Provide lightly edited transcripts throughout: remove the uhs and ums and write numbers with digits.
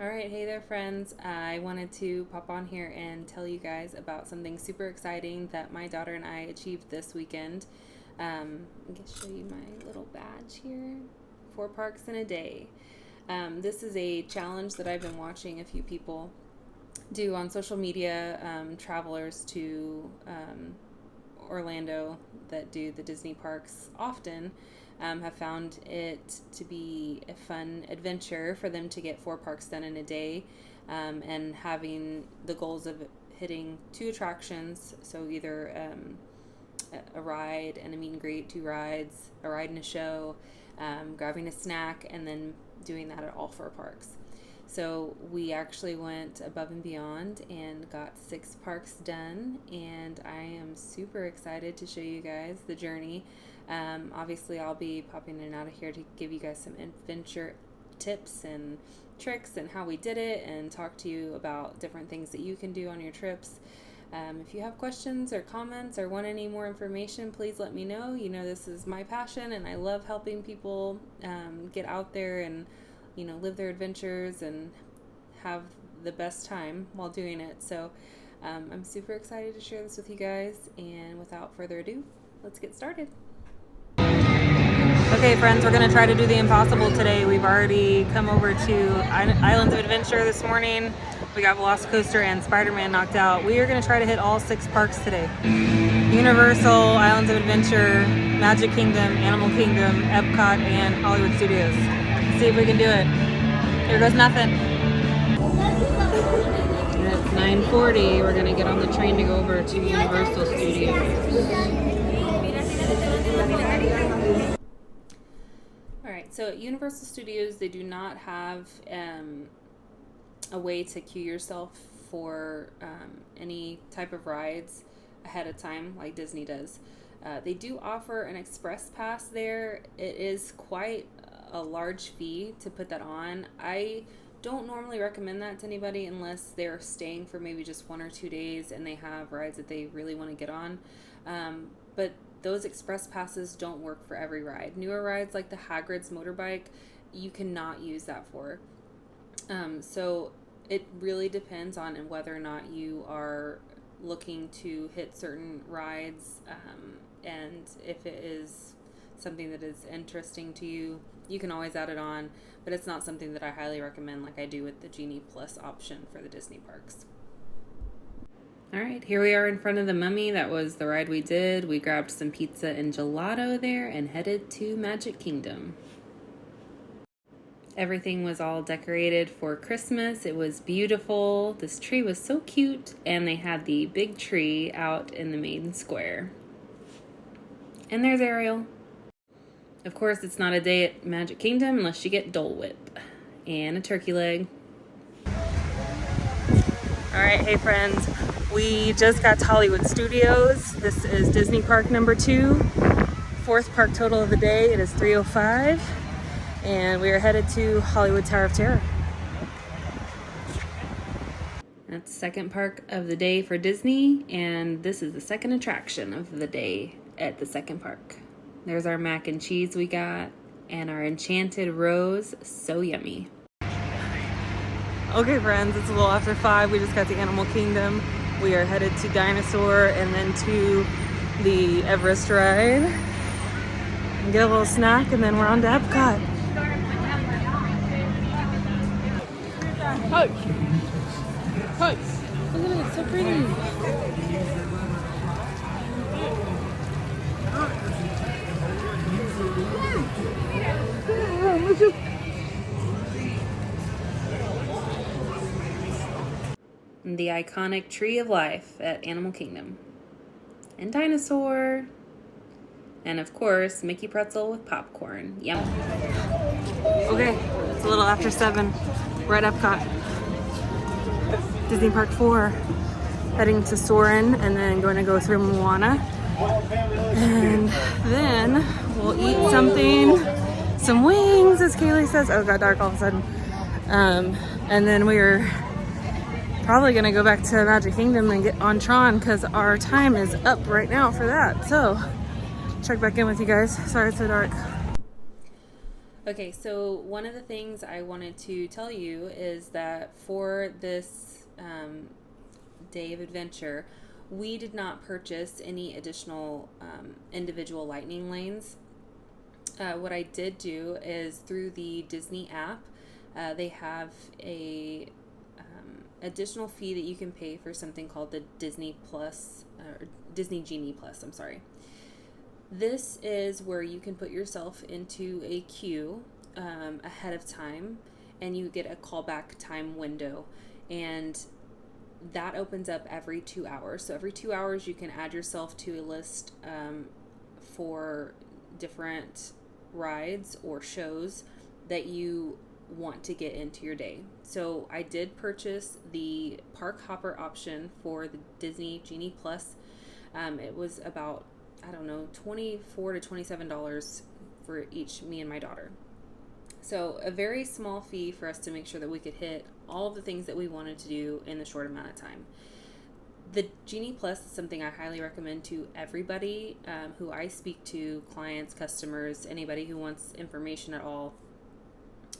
Alright, hey there friends. I wanted to pop on here and tell you guys about something super exciting that my daughter and I achieved this weekend. I can show you my little badge here. 4 parks in a day. This is a challenge that I've been watching a few people do on social media, travelers to Orlando that do the Disney parks often. Have found it to be a fun adventure for them to get 4 parks done in a day, and having the goals of hitting 2 attractions, so either a ride and a meet and greet, 2 rides, a ride and a show, grabbing a snack, and then doing that at all 4 parks. So we actually went above and beyond and got 6 parks done, and I am super excited to show you guys the journey. Obviously, I'll be popping in and out of here to give you guys some adventure tips and tricks and how we did it, and talk to you about different things that you can do on your trips. If you have questions or comments or want any more information, please let me know. You know, this is my passion, and I love helping people get out there and live their adventures and have the best time while doing it. So I'm super excited to share this with you guys, and without further ado, let's get started. Okay friends, we're going to try to do the impossible today. We've already come over to Islands of Adventure this morning. We got Velocicoaster and Spider-Man knocked out. We are going to try to hit all 6 parks today. Universal, Islands of Adventure, Magic Kingdom, Animal Kingdom, Epcot, and Hollywood Studios. Let's see if we can do it. Here goes nothing. It's 9:40. We're going to get on the train to go over to Universal Studios. Alright, so at Universal Studios, they do not have a way to queue yourself for any type of rides ahead of time like Disney does. They do offer an express pass there. It is quite a large fee to put that on. I don't normally recommend that to anybody unless they're staying for maybe just 1 or 2 days and they have rides that they really want to get on. But those express passes don't work for every ride. Newer rides like the Hagrid's motorbike, you cannot use that for. So it really depends on whether or not you are looking to hit certain rides, and if it is something that is interesting to you, you can always add it on, but it's not something that I highly recommend like I do with the Genie Plus option for the Disney parks. Alright, here we are in front of the Mummy. That was the ride we did. We grabbed some pizza and gelato there and headed to Magic Kingdom. Everything was all decorated for Christmas. It was beautiful. This tree was so cute, and they had the big tree out in the main square. And there's Ariel. Of course, it's not a day at Magic Kingdom unless you get Dole Whip and a turkey leg. Alright, hey friends. We just got to Hollywood Studios. This is Disney Park number 2. 4th park total of the day. It is 3:05. And we are headed to Hollywood Tower of Terror. That's the 2nd park of the day for Disney. And this is the 2nd attraction of the day at the 2nd park. There's our mac and cheese we got. And our enchanted rose. So yummy. Okay friends, it's a little after 5. We just got to Animal Kingdom. We are headed to Dinosaur and then to the Everest ride. And get a little snack, and then we're on to Epcot. Hugs! Hugs! Look at it, it's so pretty. The iconic Tree of Life at Animal Kingdom. And Dinosaur. And of course, Mickey Pretzel with popcorn. Yum. Okay, it's a little after 7. We're at Epcot. Disney Park 4. Heading to Soarin' and then going to go through Moana. And then we'll eat something. Some wings, as Kaylee says. Oh, it got dark all of a sudden. And then we're probably gonna go back to Magic Kingdom and get on Tron because our time is up right now for that. So check back in with you guys. Sorry it's so dark. Okay, so one of the things I wanted to tell you is that for this day of adventure, we did not purchase any additional individual lightning lanes. What I did do is through the Disney app, they have a additional fee that you can pay for something called the Disney Plus, or Disney Genie Plus, I'm sorry. This is where you can put yourself into a queue ahead of time, and you get a callback time window, and that opens up every 2 hours. So every 2 hours you can add yourself to a list for different rides or shows that you want to get into your day. So I did purchase the Park Hopper option for the Disney Genie Plus. It was about, I don't know, $24 to $27 for each, me and my daughter. So a very small fee for us to make sure that we could hit all of the things that we wanted to do in the short amount of time. The Genie Plus is something I highly recommend to everybody who I speak to, clients, customers, anybody who wants information at all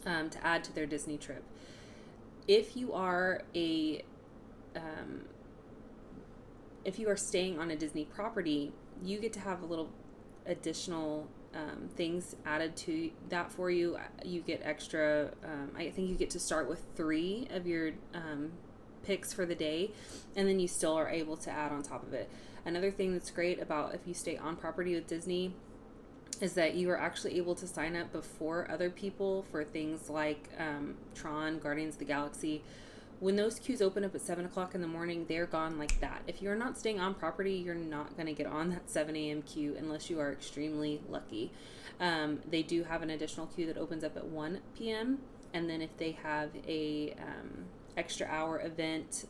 to add to their Disney trip. If you are staying on a Disney property, you get to have a little additional things added to that for you. You get extra, I think you get to start with 3 of your picks for the day, and then you still are able to add on top of it. Another thing that's great about if you stay on property with Disney is that you are actually able to sign up before other people for things like Tron, Guardians of the Galaxy. When those queues open up at 7 o'clock in the morning, they're gone like that. If you're not staying on property, you're not going to get on that 7 a.m. queue unless you are extremely lucky. They do have an additional queue that opens up at 1 p.m. And then if they have a extra hour event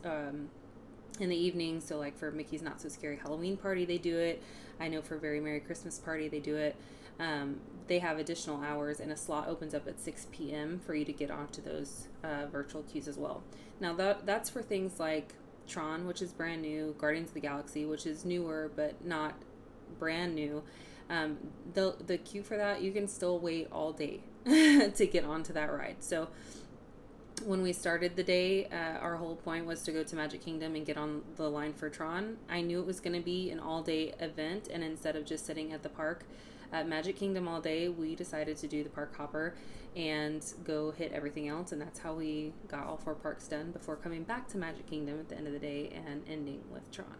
in the evening, so like for Mickey's Not So Scary Halloween Party, they do it. I know for Very Merry Christmas Party, they do it. They have additional hours, and a slot opens up at 6 p.m. for you to get onto those virtual queues as well. Now, that's for things like Tron, which is brand new, Guardians of the Galaxy, which is newer but not brand new. The queue for that, you can still wait all day to get onto that ride. So when we started the day, our whole point was to go to Magic Kingdom and get on the line for Tron. I knew it was going to be an all-day event, and instead of just sitting at the park at Magic Kingdom all day, we decided to do the Park Hopper and go hit everything else, and that's how we got all 4 parks done before coming back to Magic Kingdom at the end of the day and ending with Tron.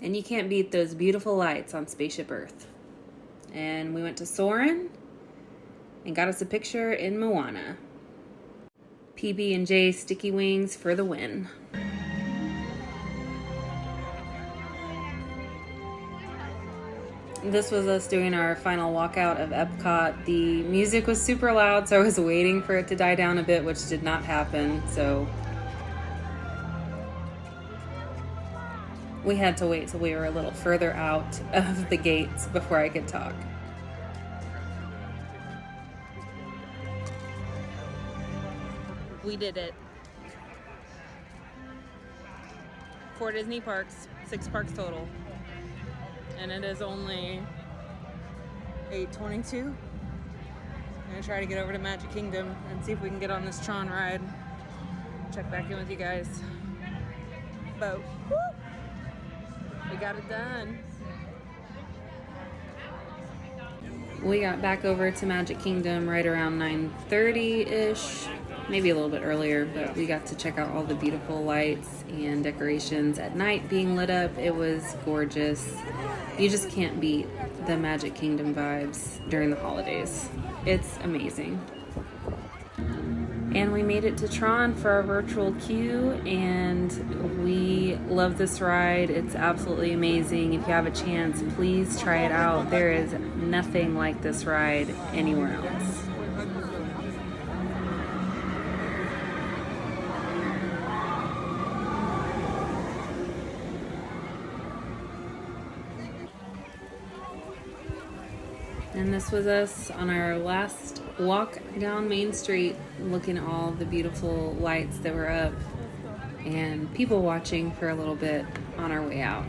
And you can't beat those beautiful lights on Spaceship Earth. And we went to Soarin' and got us a picture in Moana. PB&J Sticky Wings for the win. This was us doing our final walkout of Epcot. The music was super loud, so I was waiting for it to die down a bit, which did not happen. So we had to wait till we were a little further out of the gates before I could talk. We did it. 4 Disney parks, 6 parks total. And it is only 8:22. I'm gonna try to get over to Magic Kingdom and see if we can get on this Tron ride. Check back in with you guys. But woo, we got it done. We got back over to Magic Kingdom right around 9:30-ish. Maybe a little bit earlier, but we got to check out all the beautiful lights and decorations at night being lit up. It was gorgeous. You just can't beat the Magic Kingdom vibes during the holidays. It's amazing. And we made it to Tron for our virtual queue, and we love this ride. It's absolutely amazing. If you have a chance, please try it out. There is nothing like this ride anywhere else. And this was us on our last walk down Main Street, looking at all the beautiful lights that were up and people watching for a little bit on our way out.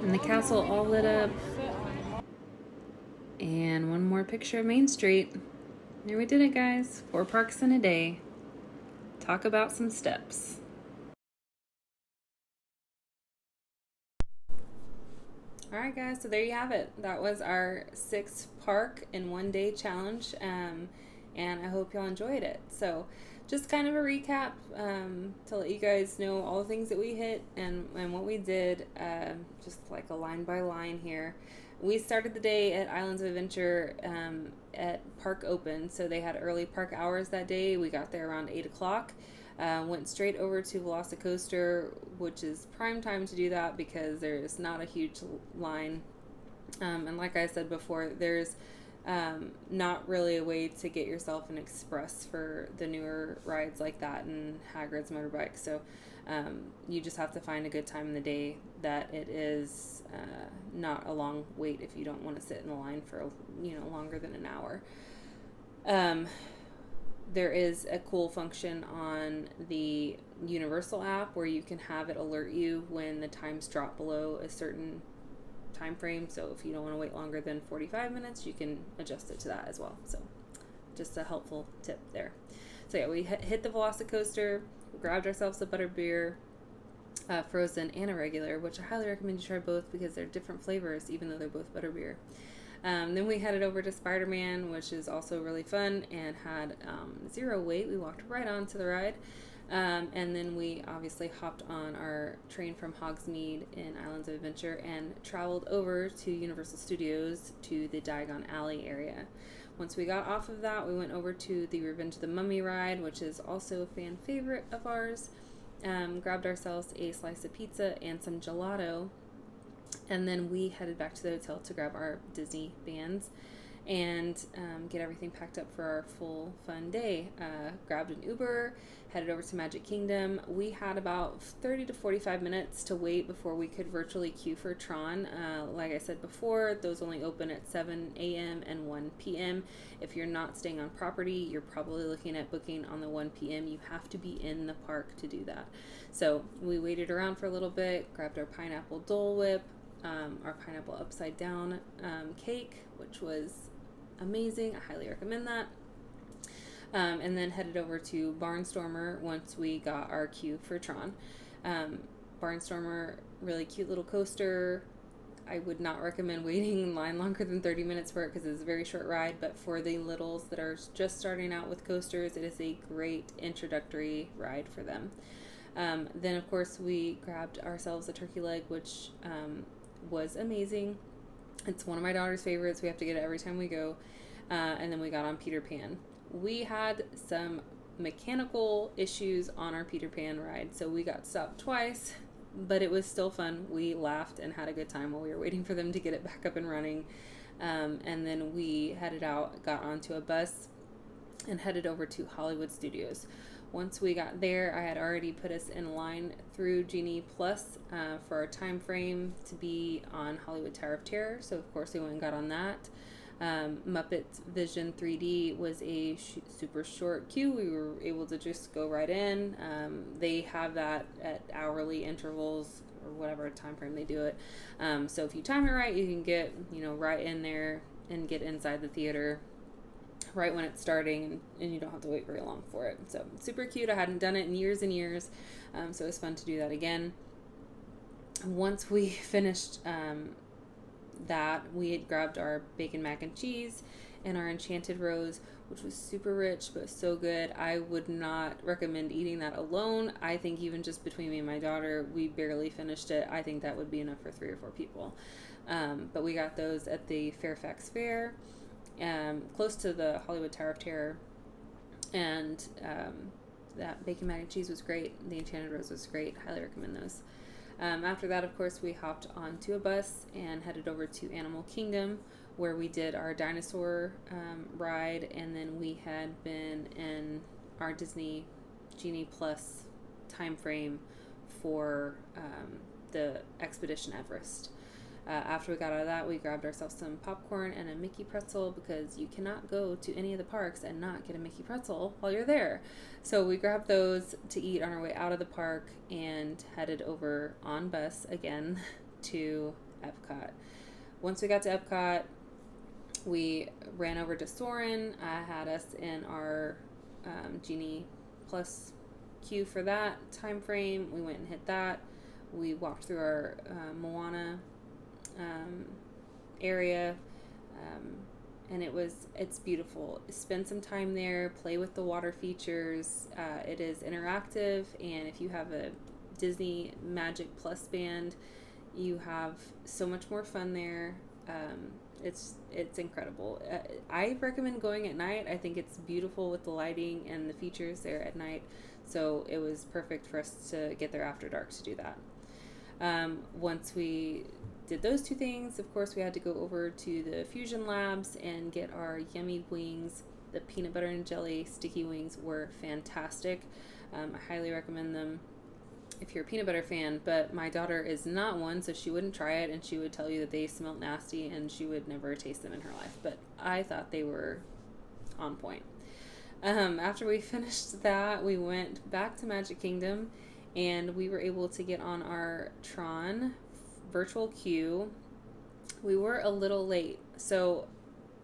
And the castle all lit up. And one more picture of Main Street. There we did it, guys. 4 parks in a day. Talk about some steps. Alright guys, so there you have it. That was our 6 park in 1 day challenge, and I hope y'all enjoyed it. So just kind of a recap to let you guys know all the things that we hit and what we did, just like a line by line here. We started the day at Islands of Adventure at Park Open, so they had early park hours that day. We got there around 8 o'clock. Went straight over to Velocicoaster, which is prime time to do that because there's not a huge line. And like I said before, there's not really a way to get yourself an express for the newer rides like that and Hagrid's Motorbike. So you just have to find a good time in the day that it is not a long wait if you don't want to sit in the line for longer than an hour. There is a cool function on the Universal app where you can have it alert you when the times drop below a certain time frame. So if you don't want to wait longer than 45 minutes, you can adjust it to that as well. So just a helpful tip there. So yeah, we hit the Velocicoaster, grabbed ourselves a butterbeer, frozen and a regular, which I highly recommend you try both because they're different flavors even though they're both butterbeer. Then we headed over to Spider-Man, which is also really fun and had 0 wait. We walked right onto the ride. And then we obviously hopped on our train from Hogsmeade in Islands of Adventure and traveled over to Universal Studios to the Diagon Alley area. Once we got off of that, we went over to the Revenge of the Mummy ride, which is also a fan favorite of ours. Grabbed ourselves a slice of pizza and some gelato. And then we headed back to the hotel to grab our Disney bands and get everything packed up for our full fun day. Grabbed an Uber, headed over to Magic Kingdom. We had about 30 to 45 minutes to wait before we could virtually queue for Tron. Like I said before, those only open at 7 a.m. and 1 p.m. If you're not staying on property, you're probably looking at booking on the 1 p.m. You have to be in the park to do that. So we waited around for a little bit, grabbed our pineapple Dole Whip, our pineapple upside down cake, which was amazing. I highly recommend that. And then headed over to Barnstormer once we got our queue for Tron. Barnstormer, really cute little coaster. I would not recommend waiting in line longer than 30 minutes for it because it's a very short ride, but for the littles that are just starting out with coasters, it is a great introductory ride for them. Then, of course, we grabbed ourselves a turkey leg, which was amazing. It's one of my daughter's favorites. We have to get it every time we go. And then we got on Peter Pan. We had some mechanical issues on our Peter Pan ride, so we got stopped twice, but it was still fun. We laughed and had a good time while we were waiting for them to get it back up and running. And then we headed out, got onto a bus, and headed over to Hollywood Studios. Once we got there, I had already put us in line through Genie Plus for our time frame to be on Hollywood Tower of Terror. So, of course, we went and got on that. Muppets Vision 3D was a super short queue. We were able to just go right in. They have that at hourly intervals or whatever time frame they do it. So if you time it right, you can get right in there and get inside the theater right when it's starting, and you don't have to wait very long for it. So super cute. I hadn't done it in years and years, so it was fun to do that again. Once we finished that, we had grabbed our bacon mac and cheese and our enchanted rose, which was super rich but so good. I would not recommend eating that alone. I think even just between me and my daughter, we barely finished it. I think that would be enough for 3 or 4 people. But we got those at the Fairfax Fair, close to the Hollywood Tower of Terror, and that bacon mac and cheese was great. The enchanted rose was great. Highly recommend those. After that, of course, we hopped onto a bus and headed over to Animal Kingdom, where we did our dinosaur ride, and then we had been in our Disney Genie Plus time frame for the Expedition Everest. After we got out of that, we grabbed ourselves some popcorn and a Mickey pretzel because you cannot go to any of the parks and not get a Mickey pretzel while you're there. So we grabbed those to eat on our way out of the park and headed over on bus again to Epcot. Once we got to Epcot, We ran over to Soren. I had us in our Genie Plus queue for that time frame. We went and hit that. We walked through our Moana area, and it's beautiful. Spend some time there, play with the water features. It is interactive, and if you have a Disney Magic Plus band, you have so much more fun there. It's incredible. I recommend going at night. I think it's beautiful with the lighting and the features there at night. So it was perfect for us to get there after dark to do that. Once we did those two things, of course, we had to go over to the Fusion Labs and get our yummy wings. The peanut butter and jelly sticky wings were fantastic. I highly recommend them if you're a peanut butter fan, but my daughter is not one, so she wouldn't try it, and she would tell you that they smelled nasty and she would never taste them in her life. But I thought they were on point. After we finished that, we went back to Magic Kingdom, and we were able to get on our Tron virtual queue. We were a little late, so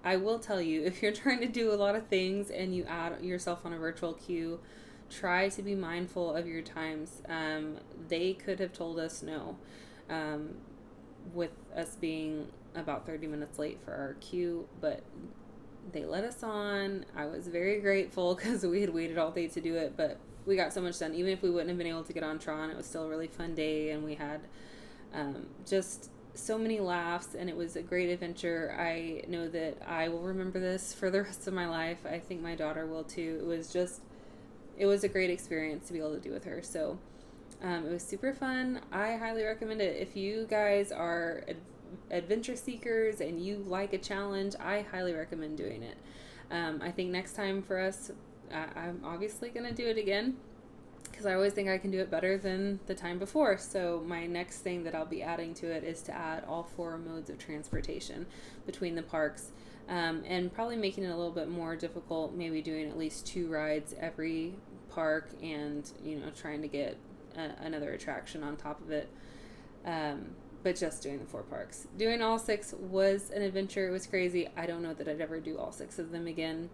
I will tell you, if you're trying to do a lot of things and you add yourself on a virtual queue, try to be mindful of your times. They could have told us no, with us being about 30 minutes late for our queue, but they let us on. I was very grateful because we had waited all day to do it, but we got so much done. Even if we wouldn't have been able to get on Tron, it was still a really fun day, and we had just so many laughs, and it was a great adventure. I know that I will remember this for the rest of my life. I think my daughter will too. It was a great experience to be able to do with her. So it was super fun. I highly recommend it. If you guys are adventure seekers and you like a challenge, I highly recommend doing it. I think next time for us, I'm obviously going to do it again because I always think I can do it better than the time before. So my next thing that I'll be adding to it is to add all 4 modes of transportation between the parks. And probably making it a little bit more difficult, maybe doing at least 2 rides every park, and trying to get another attraction on top of it, but just doing the 4 parks. Doing all 6 was an adventure. It was crazy. I don't know that I'd ever do all 6 of them again.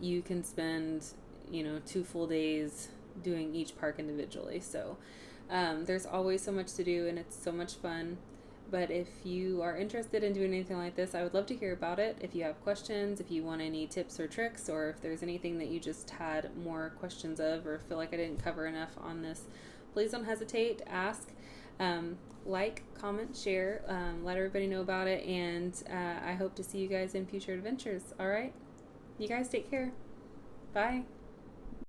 You can spend 2 full days doing each park individually, so there's always so much to do, and it's so much fun. But if you are interested in doing anything like this, I would love to hear about it. If you have questions, if you want any tips or tricks, or if there's anything that you just had more questions of, or feel like I didn't cover enough on this, please don't hesitate to ask. Like, comment, share, let everybody know about it, and I hope to see you guys in future adventures. All right? You guys take care. Bye.